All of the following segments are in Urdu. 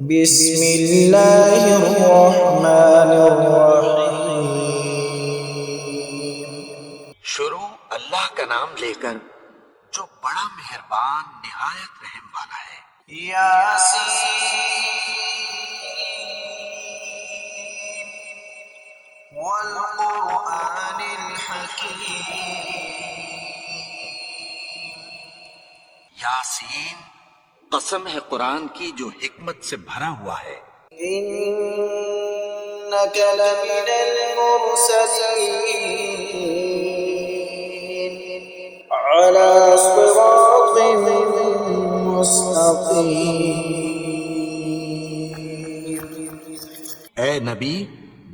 بسم اللہ الرحمن الرحیم۔ شروع اللہ کا نام لے کر جو بڑا مہربان نہایت رحم والا ہے۔ یاسین والقرآن الحکیم۔ یاسین، قسم ہے قرآن کی جو حکمت سے بھرا ہوا ہے۔ انک لمن المرسلین علی صراط مستقیم۔ اے نبی،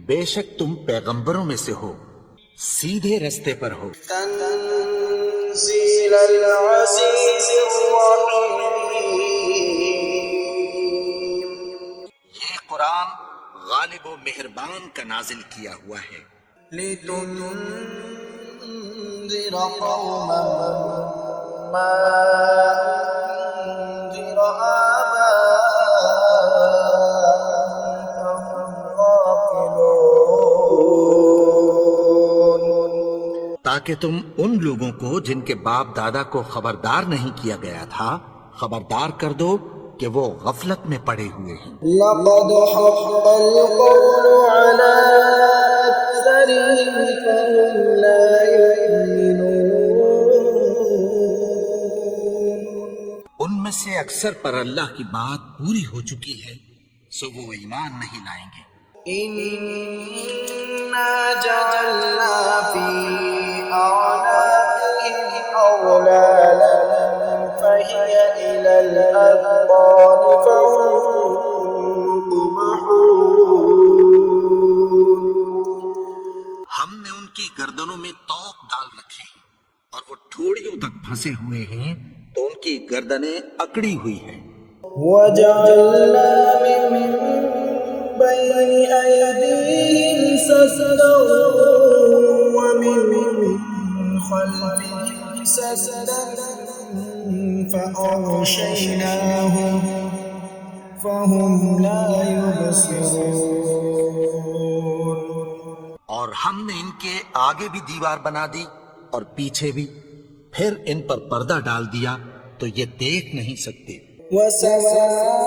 بے شک تم پیغمبروں میں سے ہو، سیدھے رستے پر ہو۔ تنزیل العزیز الرحیم۔ یہ قرآن غالب و مہربان کا نازل کیا ہوا ہے۔ لتنذر قوما ما انذر آباؤهم فهم غافلون۔ تاکہ تم ان لوگوں کو جن کے باپ دادا کو خبردار نہیں کیا گیا تھا خبردار کر دو کہ وہ غفلت میں پڑے ہوئے ہیں۔ لقد حق القول على أكثرهم فهم لا يؤمنون۔ ان میں سے اکثر پر اللہ کی بات پوری ہو چکی ہے، سو وہ ایمان نہیں لائیں گے۔ إنا جعلنا في أعناقهم أغلالا فهي إلى الأذقان فهم مقمحون۔ ہم نے ان کی گردنوں میں طوق ڈال رکھے ہیں اور وہ ٹھوڑیوں تک پھنسے ہوئے ہیں، تو ان کی گردنیں اکڑی ہوئی ہیں۔ وجعلنا من بين أيديهم سدا ومن خلفهم سدا فأغشيناهم فهم لا يبصرون۔ اور ہم نے ان کے آگے بھی دیوار بنا دی اور پیچھے بھی، پھر ان پر پردہ ڈال دیا تو یہ دیکھ نہیں سکتے۔ وسواء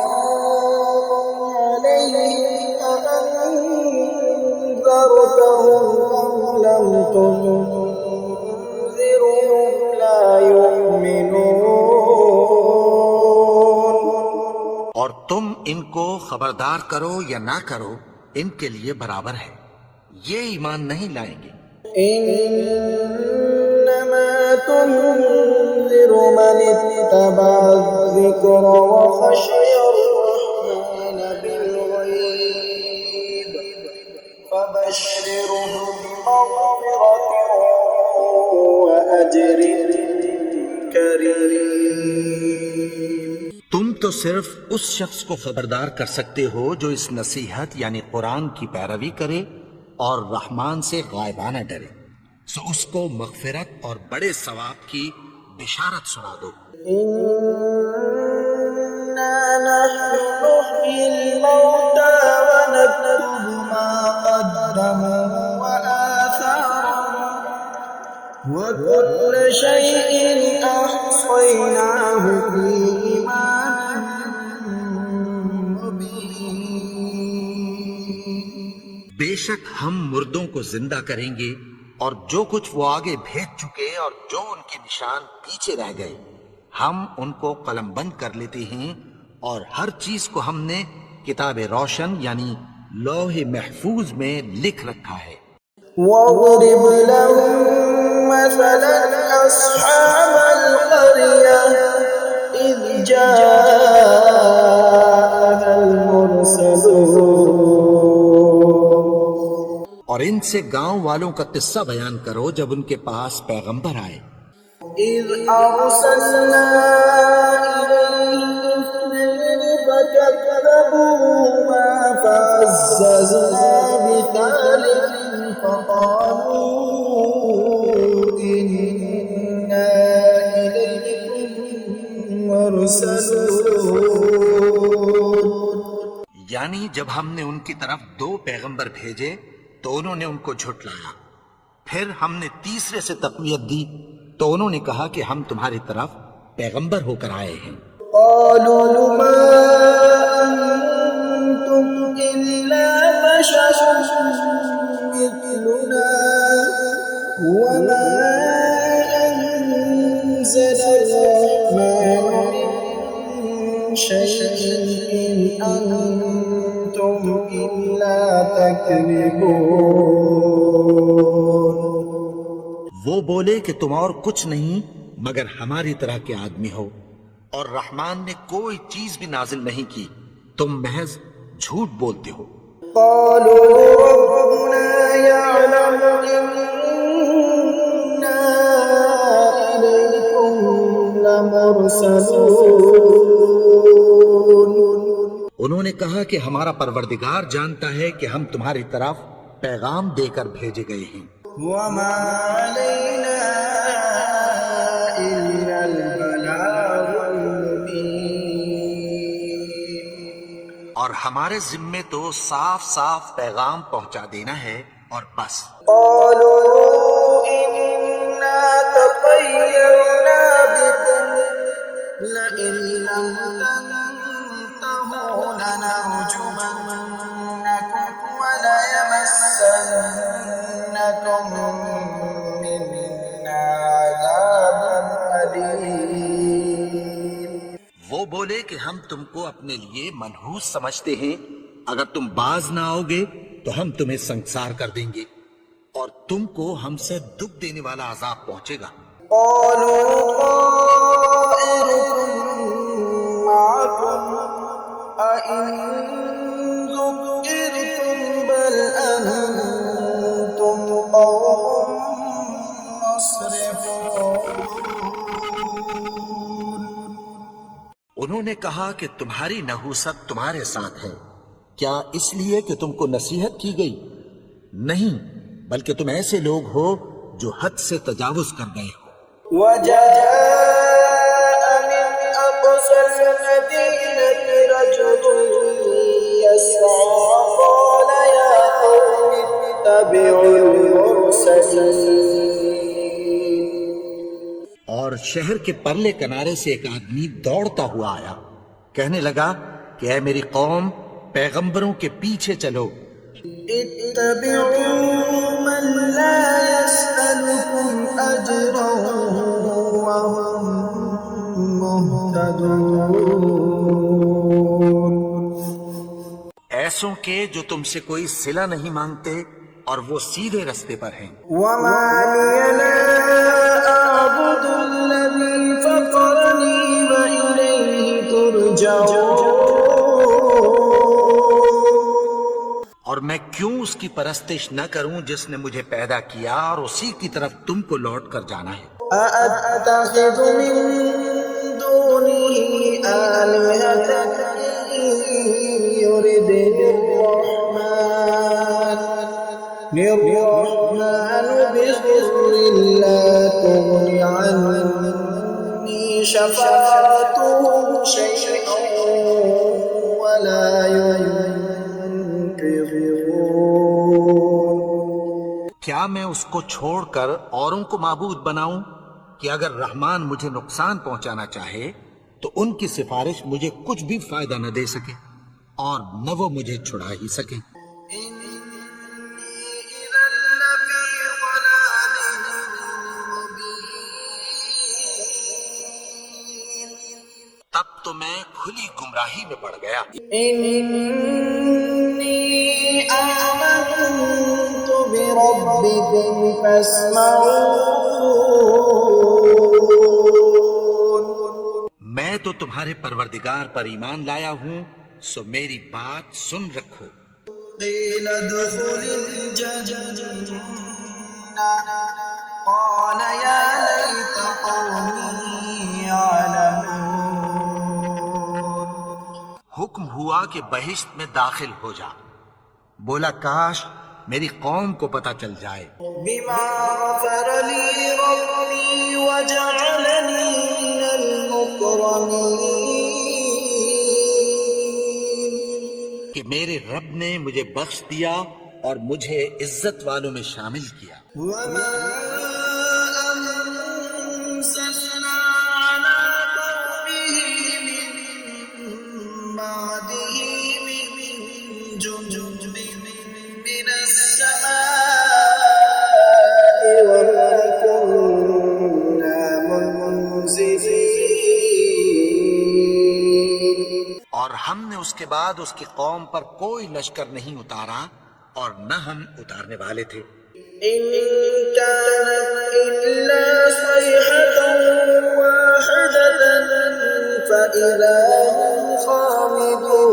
عليهم أأنذرتهم أم لم تنذرهم لا يؤمنون۔ اور تم ان کو خبردار کرو یا نہ کرو، ان کے لیے برابر ہے، یہ ایمان نہیں لائیں گے۔ إنما تنذر من اتبع الذكر وخشي الرحمن بالغيب فبشره بمغفرة وأجر كريم۔ تم تو صرف اس شخص کو خبردار کر سکتے ہو جو اس نصیحت یعنی قرآن کی پیروی کرے اور رحمان سے غائبانہ ڈرے، سو اس کو مغفرت اور بڑے ثواب کی بشارت سنا دو۔ إنا نحن نحيي الموتى ونكتب ما قدموا وآثارهم وكل شيء أحصيناه في إمام مبين۔ بے شک ہم مردوں کو زندہ کریں گے اور جو کچھ وہ آگے بھیج چکے اور جو ان کے نشان پیچھے رہ گئے ہم ان کو قلم بند کر لیتے ہیں، اور ہر چیز کو ہم نے کتاب روشن یعنی لوح محفوظ میں لکھ رکھا ہے۔ واضرب لهم مثلا أصحاب القرية إذ جاءها المرسلون۔ اور ان سے گاؤں والوں کا قصہ بیان کرو جب ان کے پاس پیغمبر آئے۔ إذ أرسلنا إليهم اثنين فكذبوهما فعززنا بثالث فقالوا إنا إليكم مرسلون۔ یعنی جب ہم نے ان کی طرف 2 پیغمبر بھیجے تو انہوں نے ان کو جھٹلایا، پھر ہم نے تیسرے سے تقویت دی تو انہوں نے کہا کہ ہم تمہاری طرف پیغمبر ہو کر آئے ہیں۔ قالوا ما أنتم إلا بشر مثلنا وما أنزل الرحمن من شيء إن أنتم إلا تكذبون۔ وہ بولے کہ تم اور کچھ نہیں مگر ہماری طرح کے آدمی ہو، اور رحمان نے کوئی چیز بھی نازل نہیں کی، تم محض جھوٹ بولتے ہو۔ قالوا ربنا يعلم إنا إليكم لمرسلون۔ انہوں نے کہا کہ ہمارا پروردگار جانتا ہے کہ ہم تمہاری طرف پیغام دے کر بھیجے گئے ہیں۔ وما علينا إلا البلاغ المبين۔ اور ہمارے ذمے تو صاف صاف پیغام پہنچا دینا ہے اور بس۔ قالوا إنا تطيرنا بكم لئن لم تنتهوا لنرجمنكم وليمسنكم منا عذاب أليم۔ وہ بولے کہ ہم تم کو اپنے لیے منحوس سمجھتے ہیں، اگر تم باز نہ آؤ گے تو ہم تمہیں سنسار کر دیں گے اور تم کو ہم سے دکھ دینے والا عذاب پہنچے گا۔ قالوا طائركم معكم أئن ذكرتم بل أنتم قوم مسرفون۔ انہوں نے کہا کہ تمہاری نحوست تمہارے ساتھ ہے، کیا اس لیے کہ تم کو نصیحت کی گئی؟ نہیں، بلکہ تم ایسے لوگ ہو جو حد سے تجاوز کر گئے ہو۔ وجاء من أقصى المدينة رجل يسعى قال يا قوم اتبعوا المرسلين۔ اور شہر کے پرلے کنارے سے ایک آدمی دوڑتا ہوا آیا، کہنے لگا کہ اے میری قوم، پیغمبروں کے پیچھے چلو۔ اتبعوا من لا يسألكم أجرا وهم مهتدون۔ ایسوں کے جو تم سے کوئی صلہ نہیں مانگتے اور وہ سیدھے رستے پر ہیں۔ وما لي لا أعبد الذي فطرني وإليه ترجعون۔ اور میں کیوں اس کی پرستش نہ کروں جس نے مجھے پیدا کیا اور اسی کی طرف تم کو لوٹ کر جانا ہے۔ أأتخذ من دونه آلهة يردني الرحمن بضر لا تغن عني شفاعتهم شيئا ولا ينقذون۔ کیا میں اس کو چھوڑ کر اوروں کو معبود بناؤں کہ اگر رحمان مجھے نقصان پہنچانا چاہے تو ان کی سفارش مجھے کچھ بھی فائدہ نہ دے سکے اور نہ وہ مجھے چھڑا ہی سکے۔ تب تو میں کھلی گمراہی میں پڑ گیا۔ إني آمنت بربكم فاسمعون۔ میں تو تمہارے پروردگار پر ایمان لایا ہوں، سو میری بات سن رکھو۔ قيل ادخل الجنة قال يا ليت قومي يعلمون۔ حکم ہوا کہ بہشت میں داخل ہو جا، بولا کاش میری قوم کو پتہ چل جائے۔ بما غفر لي ربي وجعلني من المكرمين۔ کہ میرے رب نے مجھے بخش دیا اور مجھے عزت والوں میں شامل کیا۔ وما أنزلنا على قومه من بعده من جند من السماء وما كنا منزلين اور ہم نے اس کے بعد اس کی قوم پر کوئی لشکر نہیں اتارا اور نہ ہم اتارنے والے تھے۔ إن كانت إلا صيحة واحدة فإذا هم خامدون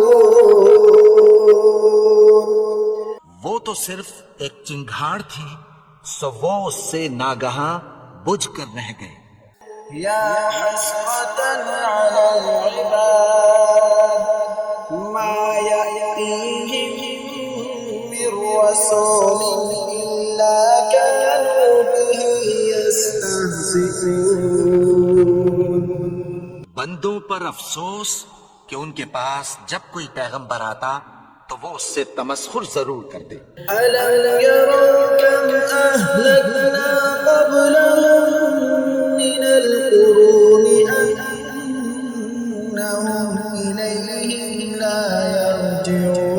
وہ تو صرف ایک چنگھاڑ تھی، سو وہ اس سے ناگہاں بجھ کر رہ گئے۔ يا حسرة على العباد ما يأتيهم من رسول إلا كانوا به يستهزئون بندوں پر افسوس کہ ان کے پاس جب کوئی پیغمبر آتا تو وہ اس سے تمسخر ضرور کرتے۔ ألم يروا كم أهلكنا قبلهم من القرون أنهم إليهم لا يرجعون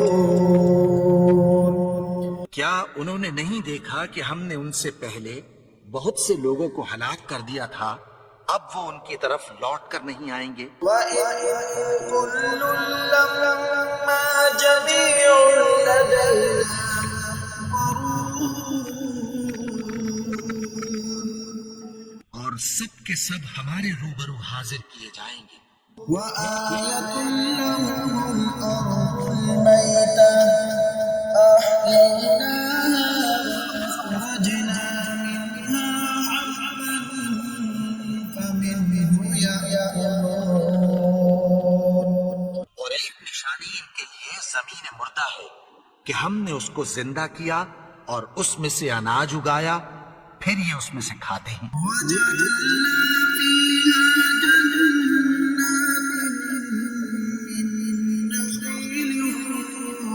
کیا انہوں نے نہیں دیکھا کہ ہم نے ان سے پہلے بہت سے لوگوں کو ہلاک کر دیا تھا، اب وہ ان کی طرف لوٹ کر نہیں آئیں گے؟ وَإِن كُلٌّ لَّمَّا جَمِيعٌ لَّدَيْنَا اور سب کے سب ہمارے روبرو حاضر کیے جائیں گے۔ وَآيَةٌ لَّهُمُ الْأَرْضُ الْمَيْتَةُ أَحْيَيْنَاهَا وَأَخْرَجْنَا مِنْهَا حَبًّا فَمِنْهُ يَأْكُلُونَ اور ایک نشانی ان کے لیے زمین مردہ ہے کہ ہم نے اس کو زندہ کیا اور اس میں سے اناج اگایا، پھر یہ اس میں سے کھاتے ہیں۔ وَجَعَلْنَا فِيهَا جَنَّاتٍ مِّن نَّخِيلٍ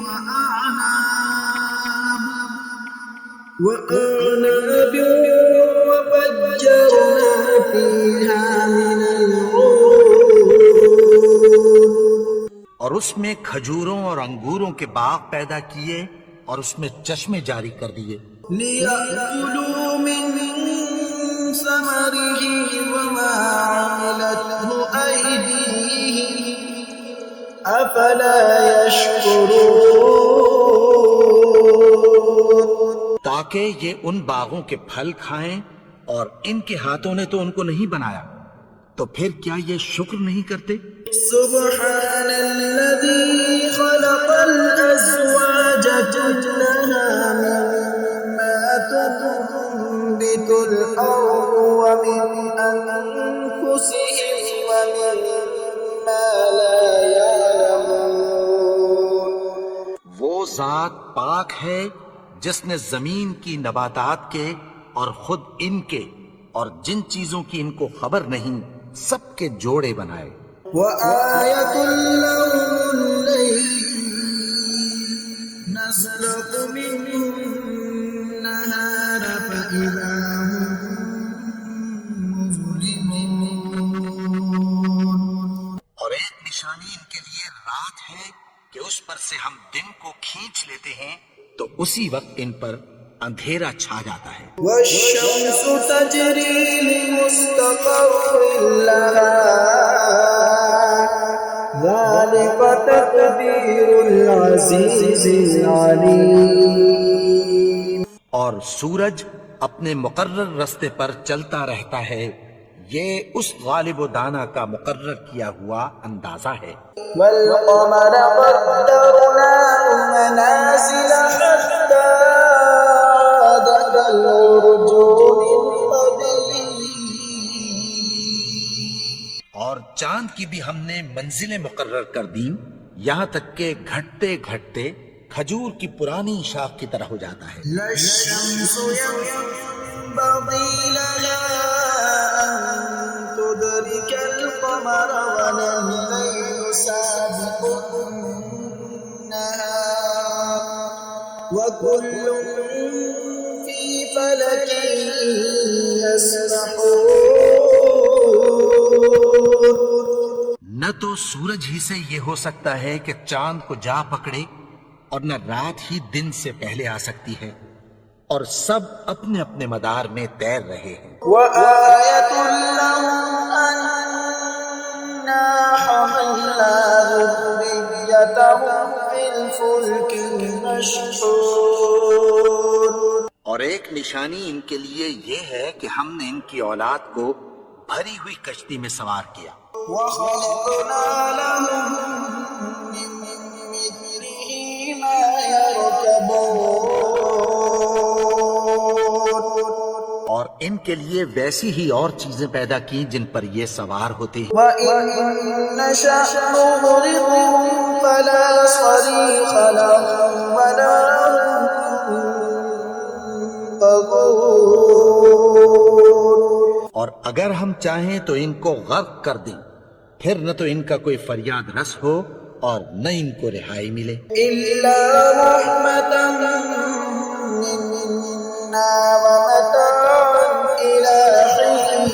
وَأَعْنَابٍ وَفَجَّرْنَا فِيهَا مِنَ الْعُيُونِ اور اس میں کھجوروں اور انگوروں کے باغ پیدا کیے اور اس میں چشمے جاری کر دیے، لِيَأْكُلُوا مِن ثَمَرِهِ وَمَا عَمِلَتْهُ أَيْدِيهِمْ أَفَلَا يَشْكُرُونَ تاکہ یہ ان باغوں کے پھل کھائیں اور ان کے ہاتھوں نے تو ان کو نہیں بنایا، تو پھر کیا یہ شکر نہیں کرتے؟ سبحان الذي خلق الأزواج كلها مما تنبت الأرض ومن أنفسهم ومما لا يعلمون وہ ذات پاک ہے جس نے زمین کی نباتات کے اور خود ان کے اور جن چیزوں کی ان کو خبر نہیں سب کے جوڑے بنائے۔ وآية لهم الليل نسلق منه النهار فإذا هم مظلمون اور ایک نشانی ان کے لیے رات ہے کہ اس پر سے ہم دن کو کھینچ لیتے ہیں تو اسی وقت ان پر اندھیرا چھا جاتا ہے۔ والشمس تجري لمستقر لها ذلك تقدير العزيز العليم اور سورج اپنے مقرر رستے پر چلتا رہتا ہے، یہ اس غالب و دانا کا مقرر کیا ہوا اندازہ ہے۔ والقمر قدرناه منازل حتى عاد كالعرجون القديم اور چاند کی بھی ہم نے منزلیں مقرر کر دیں، یہاں تک کہ گھٹتے گھٹتے کھجور کی پرانی شاخ کی طرح ہو جاتا ہے۔ لا الشمس ينبغي لها أن تدرك القمر ولا الليل سابق النهار وكل في فلك يسبحون. نہ تو سورج ہی سے یہ ہو سکتا ہے کہ چاند کو جا پکڑے، اور نہ رات ہی دن سے پہلے آ سکتی ہے، اور سب اپنے اپنے مدار میں تیر رہے ہیں۔ وآية لهم أنا حملنا ذريتهم في الفلك المشحون. اور ایک نشانی ان کے لیے یہ ہے کہ ہم نے ان کی اولاد کو بھری ہوئی کشتی میں سوار کیا، وخلقنا لهم من مثله ما يركبون. اور ان کے لیے ویسی ہی اور چیزیں پیدا کی جن پر یہ سوار ہوتے ہیں۔ وَإِن نَّشَأْ نُغْرِقْهُمْ فَلَا صَرِيخَ لَهُمْ وَلَا هُمْ ينقذون. اور اگر ہم چاہیں تو ان کو غرق کر دیں، پھر نہ تو ان کا کوئی فریاد رس ہو اور نہ ان کو رہائی ملے۔ إِلَّا رَحْمَةً مِّنَّا وَمَتَاعًا إِلَىٰ حِينٍ.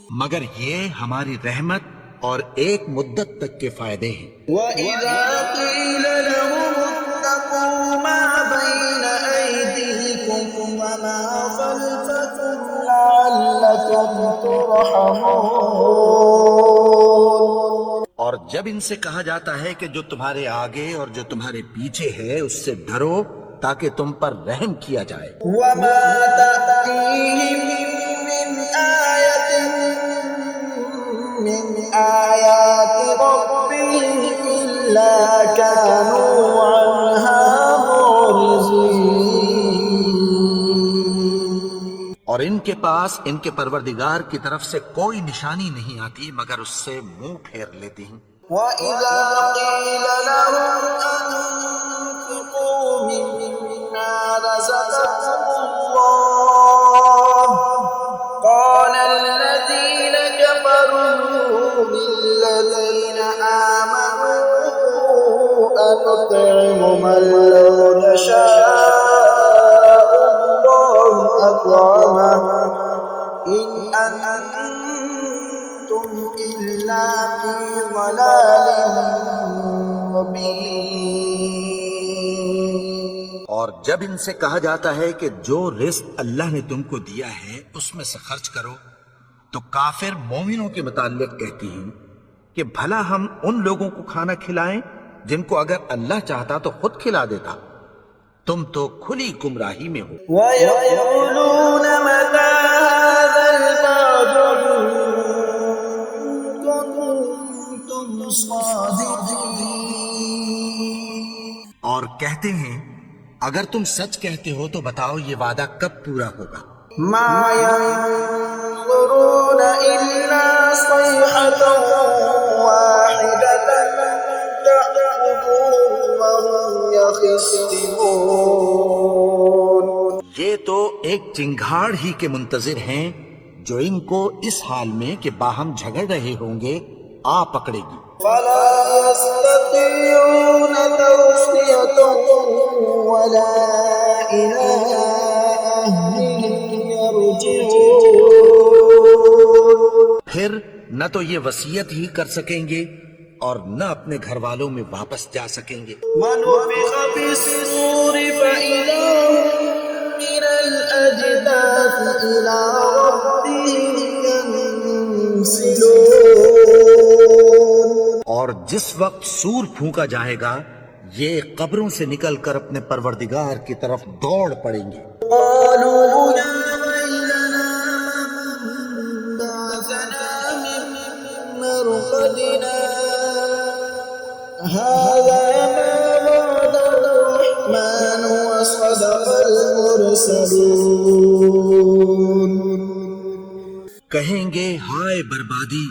مگر یہ ہماری رحمت اور ایک مدت تک کے فائدے ہیں۔ وَإِذَا قِيلَ لَهُمُ اتَّقُوا مَا بَيْنَ أَيْدِيكُمْ وَمَا خَلْفَكُمْ لَعَلَّكُمْ تُرْحَمُونَ. اور جب ان سے کہا جاتا ہے کہ جو تمہارے آگے اور جو تمہارے پیچھے ہے اس سے ڈرو تاکہ تم پر رحم کیا جائے۔ وَمَا تَأْتِيهِم مِّنْ آيَةٍ مِّنْ آيَاتِ رَبِّهِمْ إِلَّا كَانُوا عَنْهَا مُعْرِضِينَ. اور ان کے پاس ان کے پروردگار کی طرف سے کوئی نشانی نہیں آتی مگر اس سے منہ پھیر لیتے ہیں۔ وَإِذَا قِيلَ لَهُمْ أَنفِقُوا مِمَّا رَزَقَكُمُ اللَّهُ قَالَ الَّذِينَ كَفَرُوا لِلَّذِينَ آمَنُوا أَنُطْعِمُ مَن لَّوْ يَشَاءُ اللَّهُ أَطْعَمَهُ إِنْ أَنتُمْ إِلَّا فِي ضَلَالٍ مُّبِينٍ. اور جب ان سے کہا جاتا ہے کہ جو رزق اللہ نے تم کو دیا ہے اس میں سے خرچ کرو، تو کافر مومنوں کے متعلق کہتی ہیں کہ بھلا ہم ان لوگوں کو کھانا کھلائیں جن کو اگر اللہ چاہتا تو خود کھلا دیتا، تم تو کھلی گمراہی میں ہو۔ وَيَقُولُونَ مَتَىٰ هَٰذَا الْوَعْدُ إِن كُنتُمْ صَادِقِينَ. اور کہتے ہیں اگر تم سچ کہتے ہو تو بتاؤ یہ وعدہ کب پورا ہوگا؟ مَا يَنظُرُونَ إِلَّا صَيْحَةً وَاحِدَةً تَأْخُذُهُمْ وَهُمْ يَخِصِّمُونَ. یہ تو ایک چنگھاڑ ہی کے منتظر ہیں جو ان کو اس حال میں کہ باہم جھگڑ رہے ہوں گے آ پکڑے گی۔ فَلَا يَسْتَطِيعُونَ تَوْصِيَةً وَلَا إِلَىٰ أَهْلِهِمْ يَرْجِعُونَ. پھر نہ تو یہ وصیت ہی کر سکیں گے اور نہ اپنے گھر والوں میں واپس جا سکیں گے۔ وَنُفِخَ فِي الصُّورِ فَإِذَا هُم مِّنَ الْأَجْدَاثِ إِلَىٰ رَبِّهِمْ يَنسِلُونَ. اور جس وقت سور پھونکا جائے گا یہ قبروں سے نکل کر اپنے پروردگار کی طرف دوڑ پڑیں گے۔ قَالُوا يَا وَيْلَنَا مَن بَعَثَنَا مِن مَّرْقَدِنَا هَٰذَا مَا وَعَدَ الرَّحْمَٰنُ وَصَدَقَ الْمُرْسَلُونَ. کہیں گے ہائے بربادی،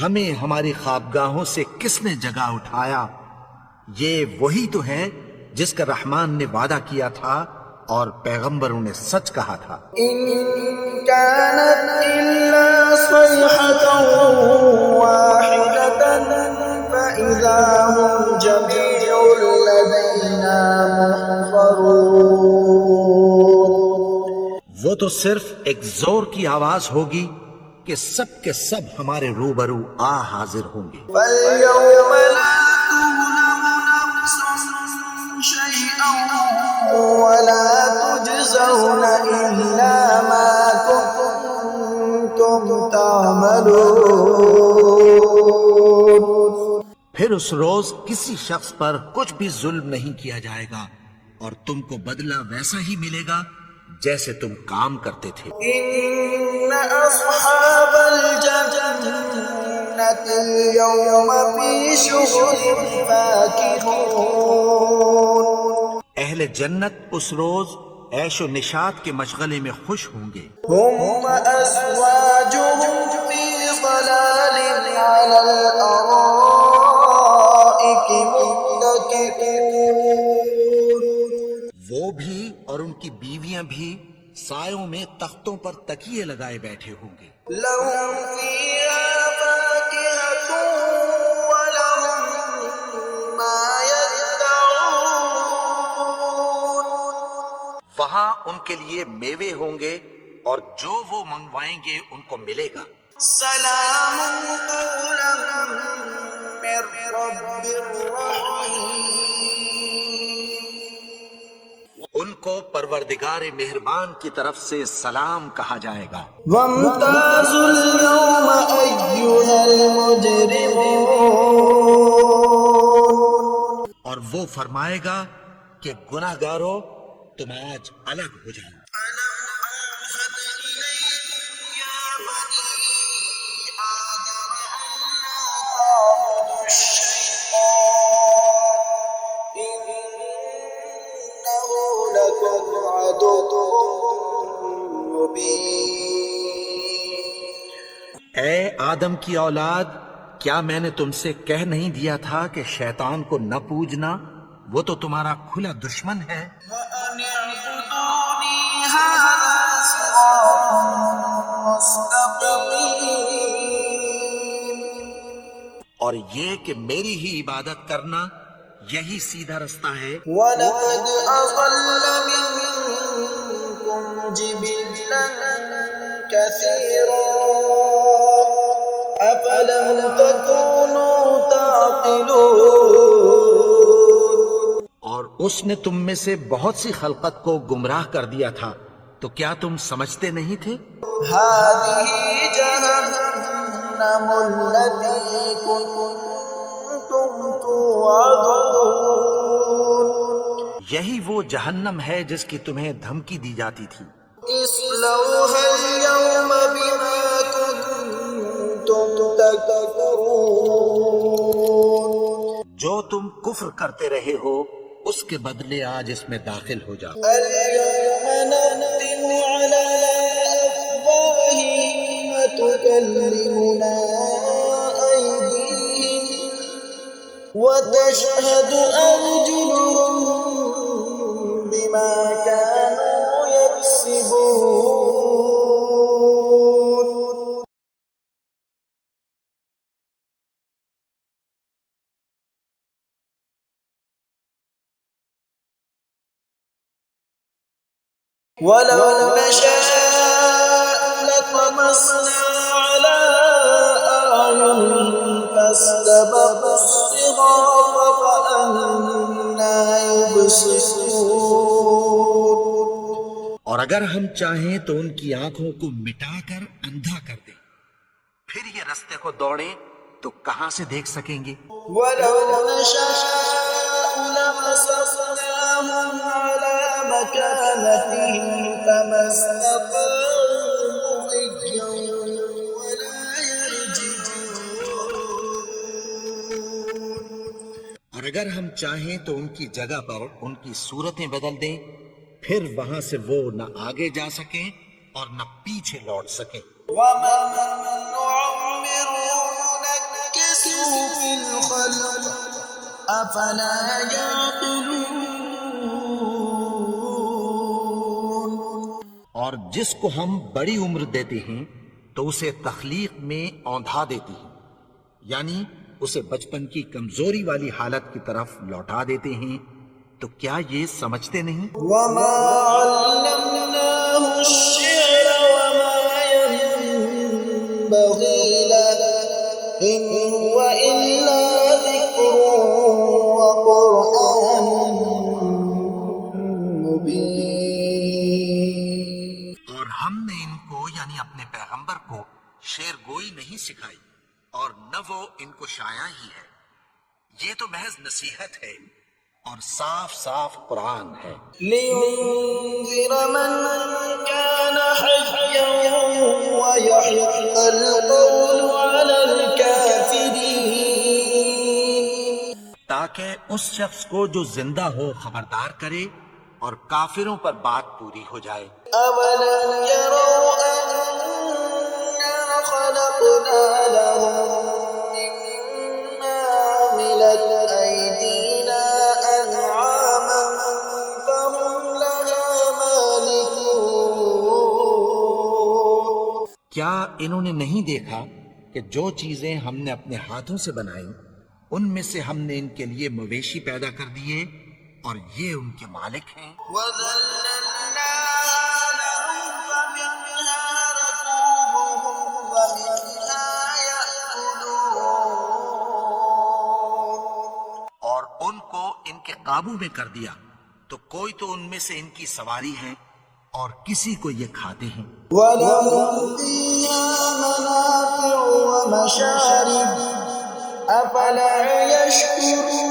ہمیں ہماری خوابگاہوں سے کس نے جگا اٹھایا؟ یہ وہی تو ہے جس کا رحمان نے وعدہ کیا تھا اور پیغمبروں نے سچ کہا تھا۔ إِن كَانَتْ إِلَّا صَيْحَةً وَاحِدَةً فَإِذَا هُمْ جَمِيعٌ لدينا محضرون. وہ تو صرف ایک زور کی آواز ہوگی کہ سب کے سب ہمارے روبرو حاضر ہوں گے. فاليوم لا تظلم نفس شيئا ولا تجزون إلا ما كنتم تعملون. پھر اس روز کسی شخص پر کچھ بھی ظلم نہیں کیا جائے گا اور تم کو بدلہ ویسا ہی ملے گا جیسے تم کام کرتے تھے. إن أصحاب الجنة اليوم في شغل فاكهون. اہل جنت اس روز عیش و نشاط کے مشغلے میں خوش ہوں گے. هم وأزواجهم في ظلال على الأرائك متكئون. وہ بھی اور ان کی بیویاں بھی سایوں میں تختوں پر تکیے لگائے بیٹھے ہوں گے. لهم فيها فاكهة ولهم ما يدعون. وہاں ان کے لیے میوے ہوں گے اور جو وہ منگوائیں گے ان کو ملے گا. سلام قولا من رب رحیم. ان کو پروردگار مہربان کی طرف سے سلام کہا جائے گا. وامتازوا اليوم أيها المجرمون. اور وہ فرمائے گا کہ گناہ گارو تم آج الگ ہو جاؤ. ألم أعهد إليكم يا بني آدم ألا تعبدوا الشيطان إنه لكم عدو مبين. اے آدم کی اولاد، کیا میں نے تم سے کہہ نہیں دیا تھا کہ شیطان کو نہ پوجنا، وہ تو تمہارا کھلا دشمن ہے. وأن اعبدوني هذا صراط مستقيم. اور یہ کہ میری ہی عبادت کرنا یہی سیدھا رستہ ہے. وَلَقَدْ أَضَلَّ مِنكُمْ جِبِلًّا كَثِيرًا أَفَلَمْ تَكُونُوا تَعْقِلُونَ. اور اس نے تم میں سے بہت سی خلقت کو گمراہ کر دیا تھا، تو کیا تم سمجھتے نہیں تھے؟ هَذِهِ جَهَنَّمُ الَّتِي كُنتُمْ تُوعَدُونَ. یہی وہ جہنم ہے جس کی تمہیں دھمکی دی جاتی تھی. اصلوها اليوم بما كنتم تكفرون. جو تم کفر کرتے رہے ہو اس کے بدلے آج اس میں داخل ہو جاؤ. اليوم نختم على أفواههم وتكلمنا أيديهم وتشهد أرجلهم بما كانوا يكسبون. ولو نشاء لطمسنا على أعينهم فاستبقوا الصراط فأنى يبصرون. اور اگر ہم چاہیں تو ان کی آنکھوں کو مٹا کر اندھا کر دیں، پھر یہ رستے کو دوڑیں تو کہاں سے دیکھ سکیں گے. ولو نشاء لمسخناهم على مكانتهم فما استطاعوا ضيا ولا يرجعون. اور اگر ہم چاہیں تو ان کی جگہ پر ان کی صورتیں بدل دیں، پھر وہاں سے وہ نہ آگے جا سکیں اور نہ پیچھے لوٹ سکیں. ومن نعمره نكسه في الخلق أفلا يعقلون. اور جس کو ہم بڑی عمر دیتے ہیں تو اسے تخلیق میں اوندھا دیتے ہیں، یعنی اسے بچپن کی کمزوری والی حالت کی طرف لوٹا دیتے ہیں، تو کیا یہ سمجھتے نہیں؟ وما علمناه الشعر وما ينبغي له إن هو إلا ذكر وقرآن مبين. اور ہم نے ان کو یعنی اپنے پیغمبر کو شعر گوئی نہیں سکھائی، اور نہ وہ ان کو شاعر ہی ہے، یہ تو محض نصیحت ہے اور صاف صاف قرآن ہے۔ لينذر من كان حيا ويحق القول على الكافرين. تاکہ اس شخص کو جو زندہ ہو خبردار کرے اور کافروں پر بات پوری ہو جائے۔ أولم يروا أنا خلقنا لهم مما عملت أيدينا أنعاما فهم لها مالكون. کیا انہوں نے نہیں دیکھا کہ جو چیزیں ہم نے اپنے ہاتھوں سے بنائیں ان میں سے ہم نے ان کے لیے مویشی پیدا کر دیے اور یہ ان کے مالک ہیں؟ وَذَلَّلْنَاهَا لَهُمْ فَمِنْهَا رَكُوبُهُمْ وَمِنْهَا يَأْكُلُونَ. اور ان کو ان کے قابو میں کر دیا تو کوئی تو ان میں سے ان کی سواری ہے اور کسی کو یہ کھاتے ہیں۔ وَلَهُمْ فِيهَا مَنَافِعُ وَمَشَارِبُ أَفَلَا يَشْكُرُونَ.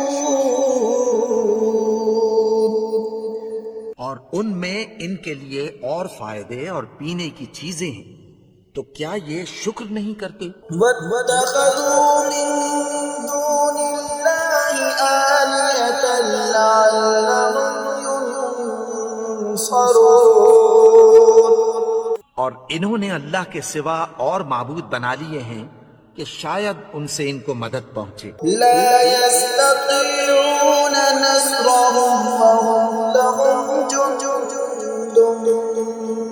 اور ان میں ان کے لیے اور فائدے اور پینے کی چیزیں ہیں، تو کیا یہ شکر نہیں کرتے؟ وَاتَّخَذُوا مِن دُونِ اللَّهِ آلِهَةً لَعَلَّهُمْ يُنصَرُونَ. اور انہوں نے اللہ کے سوا اور معبود بنا لیے ہیں کہ شاید ان سے ان کو مدد پہنچے۔ لا يستطيعون نصرهم وهم لهم جند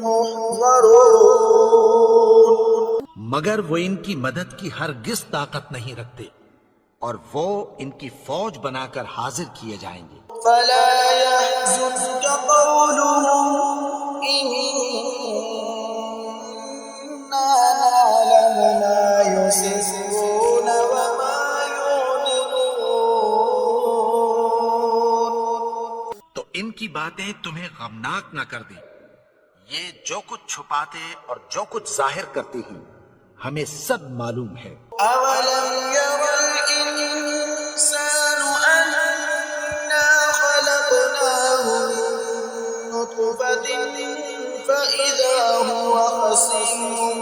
محضرون. مگر وہ ان کی مدد کی ہرگز طاقت نہیں رکھتے اور وہ ان کی فوج بنا کر حاضر کیے جائیں گے۔ فلا يحزنك قولهم إنا نعلم ما يسرون وما يعلنون. تو ان کی باتیں تمہیں غمناک نہ کر دیں، یہ جو کچھ چھپاتے اور جو کچھ ظاہر کرتے ہیں ہمیں سب معلوم ہے۔ أولم ير الإنسان أنا خلقناه من نطفة فإذا هو خصيم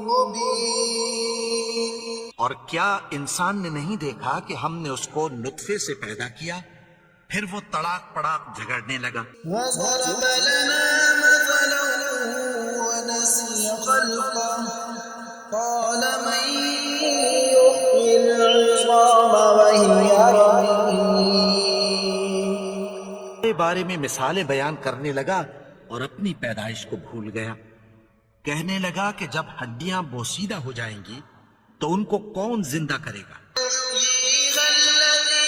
مبين. اور کیا انسان نے نہیں دیکھا کہ ہم نے اس کو نطفے سے پیدا کیا، پھر وہ تڑاک پڑاک جھگڑنے لگا۔ وضرب لنا مثلا ونسي خلقه قال من يحيي العظام وهي رميم. کے بارے میں مثالیں بیان کرنے لگا اور اپنی پیدائش کو بھول گیا۔ کہنے لگا کہ جب ہڈیاں بوسیدہ ہو جائیں گی تو ان کو کون زندہ کرے گا؟ يحييها الذي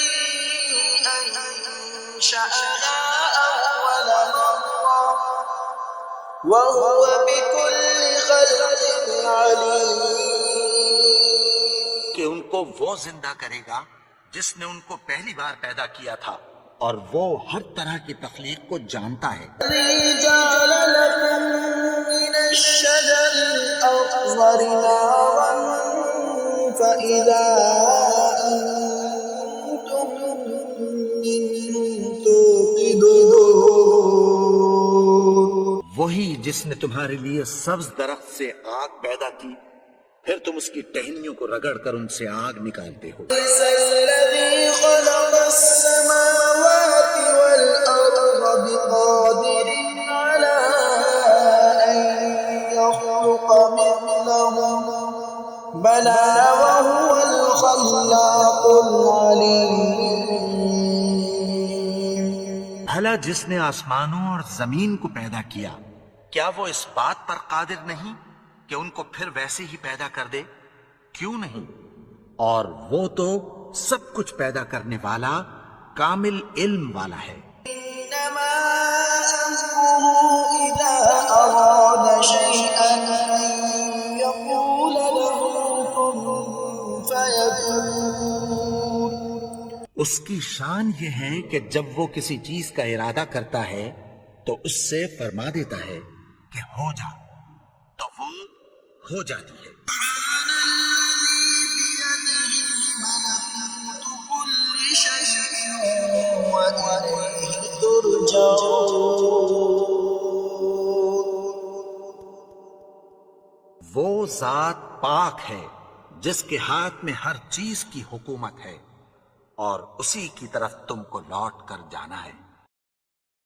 أنشأها أول مرة وهو بكل خلق عليم. کہ ان کو وہ زندہ کرے گا جس نے ان کو پہلی بار پیدا کیا تھا اور وہ ہر طرح کی تخلیق کو جانتا ہے۔ الذي جعل لكم من الشجر الأخضر نارا فإذا أنتم منه توقدون. وہی جس نے تمہارے لیے سبز درخت سے آگ پیدا کی، پھر تم اس کی ٹہنیوں کو رگڑ کر ان سے آگ نکالتے ہو۔ ليس الذي خلق السماوات والأرض بقادر على أن يخلق مثلهم بلى وهو الخلاق العليم. بھلا جس نے آسمانوں اور زمین کو پیدا کیا، کیا وہ اس بات پر قادر نہیں کہ ان کو پھر ویسے ہی پیدا کر دے؟ کیوں نہیں، اور وہ تو سب کچھ پیدا کرنے والا کامل علم والا ہے۔ إنما أمره إذا أراد شيئا أن يقول له كن فيكون۔ اس کی شان یہ ہے کہ جب وہ کسی چیز کا ارادہ کرتا ہے تو اس سے فرما دیتا ہے کہ ہو جا، تو وہ ہو جاتی ہے۔ سبحان الذي بيده ملكوت كل شيء وإليه ترجعون۔ وہ ذات پاک ہے جس کے ہاتھ میں ہر چیز کی حکومت ہے اور اسی کی طرف تم کو لوٹ کر جانا ہے۔